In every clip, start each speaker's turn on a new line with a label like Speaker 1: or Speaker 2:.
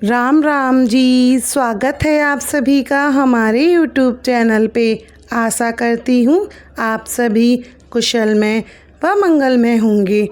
Speaker 1: राम राम जी। स्वागत है आप सभी का हमारे YouTube चैनल पे। आशा करती हूँ आप सभी कुशल में व मंगल में होंगे।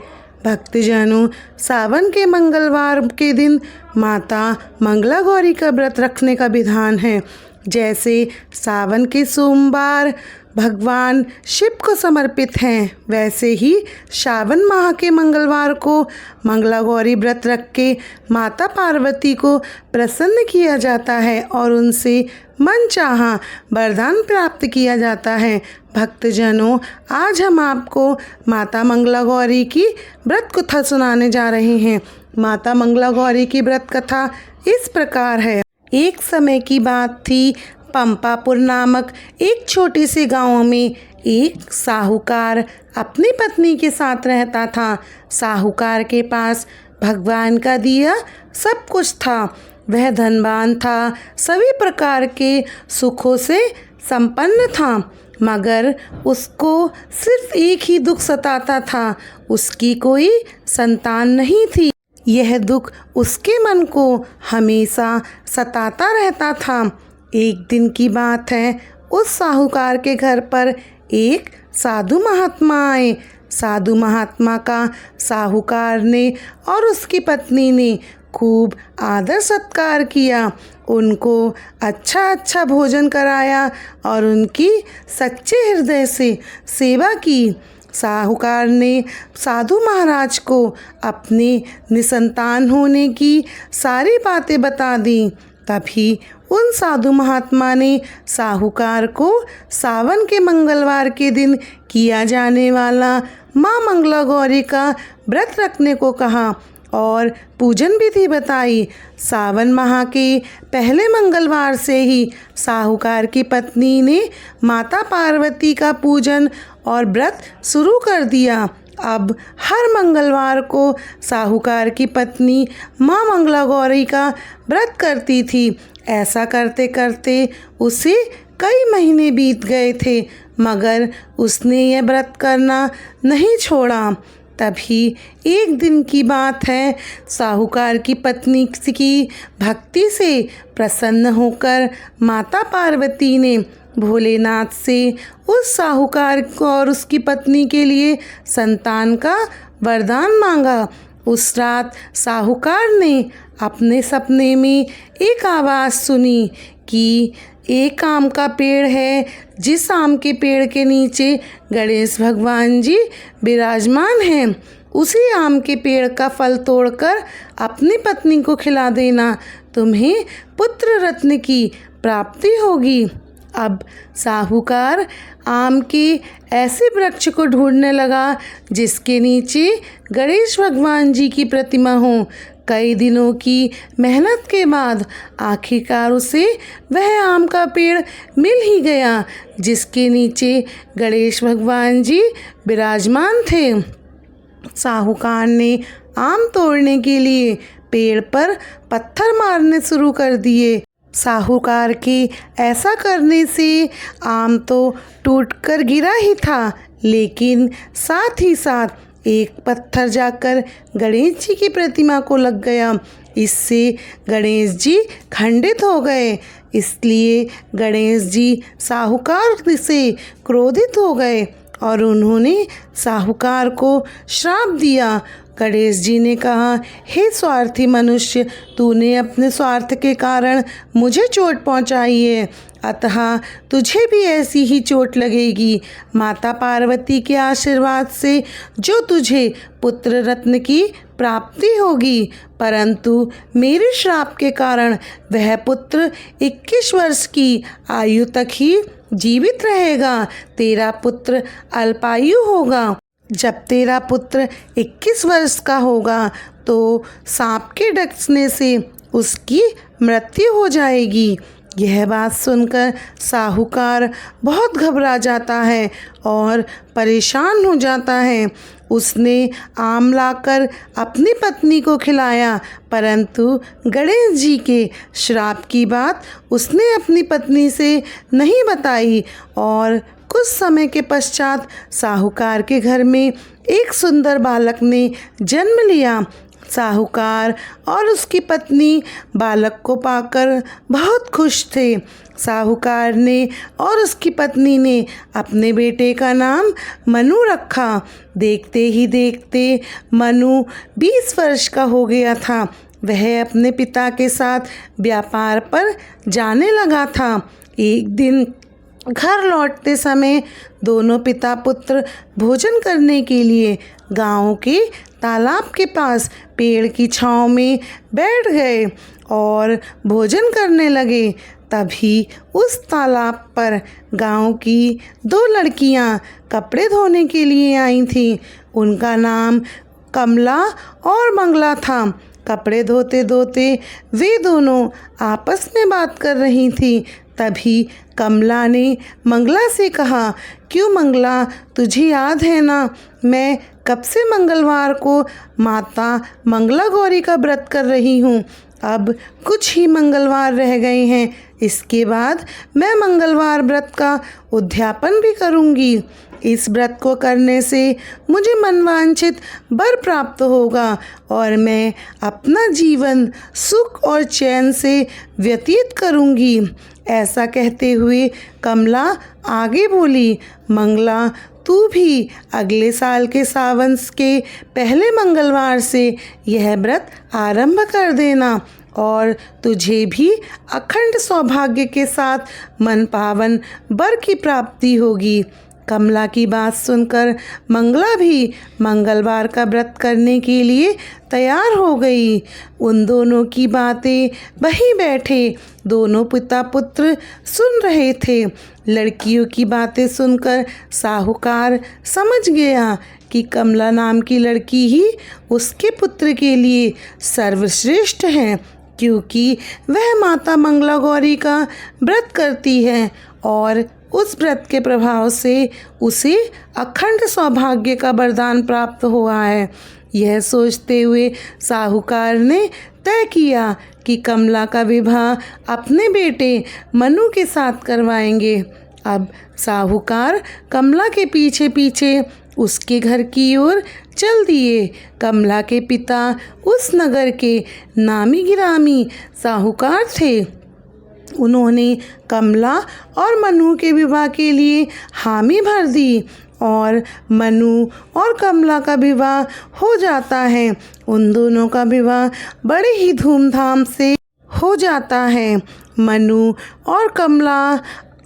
Speaker 1: भक्तजनों, सावन के मंगलवार के दिन माता मंगला गौरी का व्रत रखने का विधान है। जैसे सावन के सोमवार भगवान शिव को समर्पित हैं, वैसे ही श्रावण माह के मंगलवार को मंगला गौरी व्रत रख के माता पार्वती को प्रसन्न किया जाता है और उनसे मनचाहा वरदान प्राप्त किया जाता है। भक्तजनों, आज हम आपको माता मंगला गौरी की व्रत कथा सुनाने जा रहे हैं। माता मंगला गौरी की व्रत कथा इस प्रकार है। एक समय की बात थी। पंपापुर नामक एक छोटे से गांव में एक साहूकार अपनी पत्नी के साथ रहता था। साहूकार के पास भगवान का दिया सब कुछ था। वह धनवान था, सभी प्रकार के सुखों से संपन्न था, मगर उसको सिर्फ एक ही दुख सताता था। उसकी कोई संतान नहीं थी। यह दुख उसके मन को हमेशा सताता रहता था। एक दिन की बात है, उस साहूकार के घर पर एक साधु महात्मा आए। साधु महात्मा का साहूकार ने और उसकी पत्नी ने खूब आदर सत्कार किया। उनको अच्छा भोजन कराया और उनकी सच्चे हृदय से सेवा की। साहूकार ने साधु महाराज को अपने निसंतान होने की सारी बातें बता दी। तभी उन साधु महात्मा ने साहूकार को सावन के मंगलवार के दिन किया जाने वाला माँ मंगला गौरी का व्रत रखने को कहा और पूजन विधि बताई। सावन माह के पहले मंगलवार से ही साहूकार की पत्नी ने माता पार्वती का पूजन और व्रत शुरू कर दिया। अब हर मंगलवार को साहूकार की पत्नी माँ मंगला गौरी का व्रत करती थी। ऐसा करते करते उसे कई महीने बीत गए थे, मगर उसने यह व्रत करना नहीं छोड़ा। तभी एक दिन की बात है, साहूकार की पत्नी की भक्ति से प्रसन्न होकर माता पार्वती ने भोलेनाथ से उस साहूकार को और उसकी पत्नी के लिए संतान का वरदान मांगा। उस रात साहूकार ने अपने सपने में एक आवाज़ सुनी कि एक आम का पेड़ है, जिस आम के पेड़ के नीचे गणेश भगवान जी विराजमान हैं। उसी आम के पेड़ का फल तोड़कर अपनी पत्नी को खिला देना, तुम्हें पुत्र रत्न की प्राप्ति होगी। अब साहूकार आम के ऐसे वृक्ष को ढूंढने लगा जिसके नीचे गणेश भगवान जी की प्रतिमा हो। कई दिनों की मेहनत के बाद आखिरकार उसे वह आम का पेड़ मिल ही गया जिसके नीचे गणेश भगवान जी विराजमान थे। साहूकार ने आम तोड़ने के लिए पेड़ पर पत्थर मारने शुरू कर दिए। साहूकार के ऐसा करने से आम तो टूटकर गिरा ही था, लेकिन साथ ही साथ एक पत्थर जाकर गणेश जी की प्रतिमा को लग गया। इससे गणेश जी खंडित हो गए। इसलिए गणेश जी साहूकार से क्रोधित हो गए और उन्होंने साहूकार को श्राप दिया। गणेश जी ने कहा, हे स्वार्थी मनुष्य, तूने अपने स्वार्थ के कारण मुझे चोट पहुंचाई है, अतः तुझे भी ऐसी ही चोट लगेगी। माता पार्वती के आशीर्वाद से जो तुझे पुत्र रत्न की प्राप्ति होगी, परंतु मेरे श्राप के कारण वह पुत्र 21 वर्ष की आयु तक ही जीवित रहेगा। तेरा पुत्र अल्पायु होगा। जब तेरा पुत्र 21 वर्ष का होगा तो सांप के डसने से उसकी मृत्यु हो जाएगी। यह बात सुनकर साहूकार बहुत घबरा जाता है और परेशान हो जाता है। उसने आम लाकर अपनी पत्नी को खिलाया, परंतु गणेश जी के श्राप की बात उसने अपनी पत्नी से नहीं बताई और कुछ समय के पश्चात साहूकार के घर में एक सुंदर बालक ने जन्म लिया। साहूकार और उसकी पत्नी बालक को पाकर बहुत खुश थे। साहूकार ने और उसकी पत्नी ने अपने बेटे का नाम मनु रखा। देखते ही देखते मनु 20 वर्ष का हो गया था। वह अपने पिता के साथ व्यापार पर जाने लगा था। एक दिन घर लौटते समय दोनों पिता पुत्र भोजन करने के लिए गांव के तालाब के पास पेड़ की छांव में बैठ गए और भोजन करने लगे। तभी उस तालाब पर गांव की 2 लड़कियां कपड़े धोने के लिए आई थीं। उनका नाम कमला और मंगला था। कपड़े धोते धोते वे दोनों आपस में बात कर रही थीं। तभी कमला ने मंगला से कहा, क्यों मंगला, तुझे याद है ना, मैं कब से मंगलवार को माता मंगला गौरी का व्रत कर रही हूँ। अब कुछ ही मंगलवार रह गए हैं। इसके बाद मैं मंगलवार व्रत का उद्यापन भी करूँगी। इस व्रत को करने से मुझे मनवांछित वर प्राप्त होगा और मैं अपना जीवन सुख और चैन से व्यतीत करूँगी। ऐसा कहते हुए कमला आगे बोली, मंगला, तू भी अगले साल के सावन के पहले मंगलवार से यह व्रत आरंभ कर देना और तुझे भी अखंड सौभाग्य के साथ मन पावन वर की प्राप्ति होगी। कमला की बात सुनकर मंगला भी मंगलवार का व्रत करने के लिए तैयार हो गई। उन दोनों की बातें वहीं बैठे दोनों पिता पुत्र सुन रहे थे। लड़कियों की बातें सुनकर साहूकार समझ गया कि कमला नाम की लड़की ही उसके पुत्र के लिए सर्वश्रेष्ठ है, क्योंकि वह माता मंगला गौरी का व्रत करती है और उस व्रत के प्रभाव से उसे अखंड सौभाग्य का वरदान प्राप्त हुआ है। यह सोचते हुए साहूकार ने तय किया कि कमला का विवाह अपने बेटे मनु के साथ करवाएंगे। अब साहूकार कमला के पीछे पीछे उसके घर की ओर चल दिए। कमला के पिता उस नगर के नामी गिरामी साहूकार थे। उन्होंने कमला और मनु के विवाह के लिए हामी भर दी और मनु और कमला का विवाह हो जाता है। उन दोनों का विवाह बड़े ही धूमधाम से हो जाता है। मनु और कमला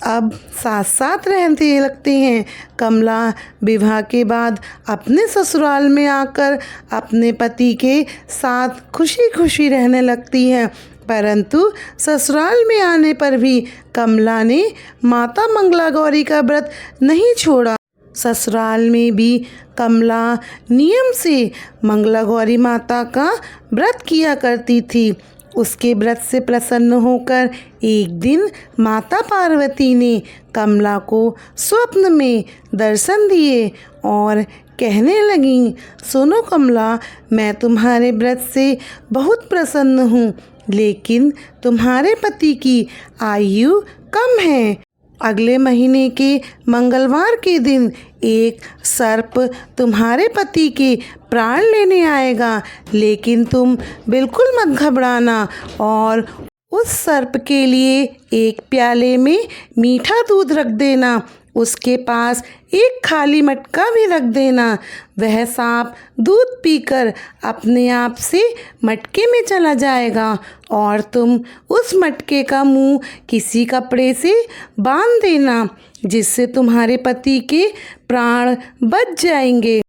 Speaker 1: अब साथ साथ रहने लगते हैं। कमला विवाह के बाद अपने ससुराल में आकर अपने पति के साथ खुशी खुशी रहने लगती है, परंतु ससुराल में आने पर भी कमला ने माता मंगला गौरी का व्रत नहीं छोड़ा। ससुराल में भी कमला नियम से मंगला गौरी माता का व्रत किया करती थी। उसके व्रत से प्रसन्न होकर एक दिन माता पार्वती ने कमला को स्वप्न में दर्शन दिए और कहने लगीं, सुनो कमला, मैं तुम्हारे व्रत से बहुत प्रसन्न हूँ, लेकिन तुम्हारे पति की आयु कम है। अगले महीने के मंगलवार के दिन एक सर्प तुम्हारे पति के प्राण लेने आएगा, लेकिन तुम बिल्कुल मत घबराना और उस सर्प के लिए एक प्याले में मीठा दूध रख देना। उसके पास एक खाली मटका भी रख देना। वह सांप दूध पीकर अपने आप से मटके में चला जाएगा और तुम उस मटके का मुंह किसी कपड़े से बांध देना, जिससे तुम्हारे पति के प्राण बच जाएंगे।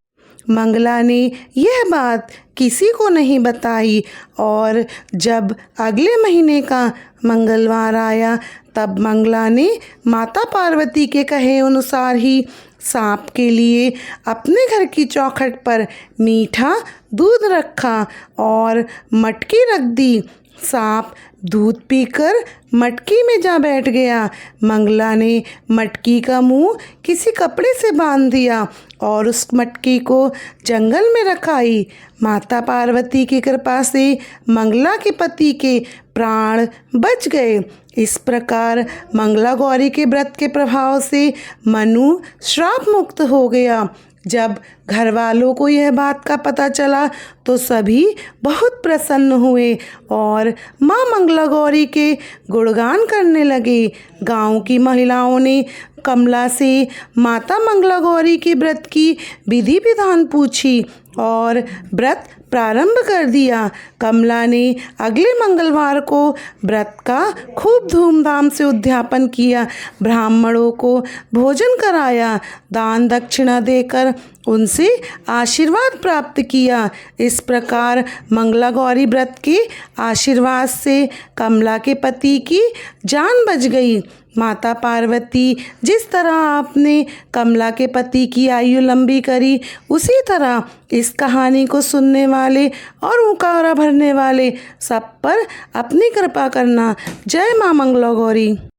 Speaker 1: मंगला ने यह बात किसी को नहीं बताई और जब अगले महीने का मंगलवार आया तब मंगला ने माता पार्वती के कहे अनुसार ही सांप के लिए अपने घर की चौखट पर मीठा दूध रखा और मटकी रख दी। सांप दूध पीकर मटकी में जा बैठ गया। मंगला ने मटकी का मुंह किसी कपड़े से बांध दिया और उस मटकी को जंगल में रखाई। माता पार्वती की कृपा से मंगला के पति के प्राण बच गए। इस प्रकार मंगला गौरी के व्रत के प्रभाव से मनु श्राप मुक्त हो गया जब घर वालों को यह बात का पता चला तो सभी बहुत प्रसन्न हुए और माँ मंगला गौरी के गुणगान करने लगे। गांव की महिलाओं ने कमला से माता मंगला गौरी के व्रत की विधि विधान पूछी और व्रत प्रारंभ कर दिया। कमला ने अगले मंगलवार को व्रत का खूब धूमधाम से उद्यापन किया, ब्राह्मणों को भोजन कराया, दान दक्षिणा देकर उनसे आशीर्वाद प्राप्त किया। इस प्रकार मंगला गौरी व्रत के आशीर्वाद से कमला के पति की जान बच गई। माता पार्वती जिस तरह आपने कमला के पति की आयु लंबी करी, उसी तरह इस कहानी को सुनने वाले और उकारा भरने वाले सब पर अपनी कृपा करना। जय माँ मंगला गौरी।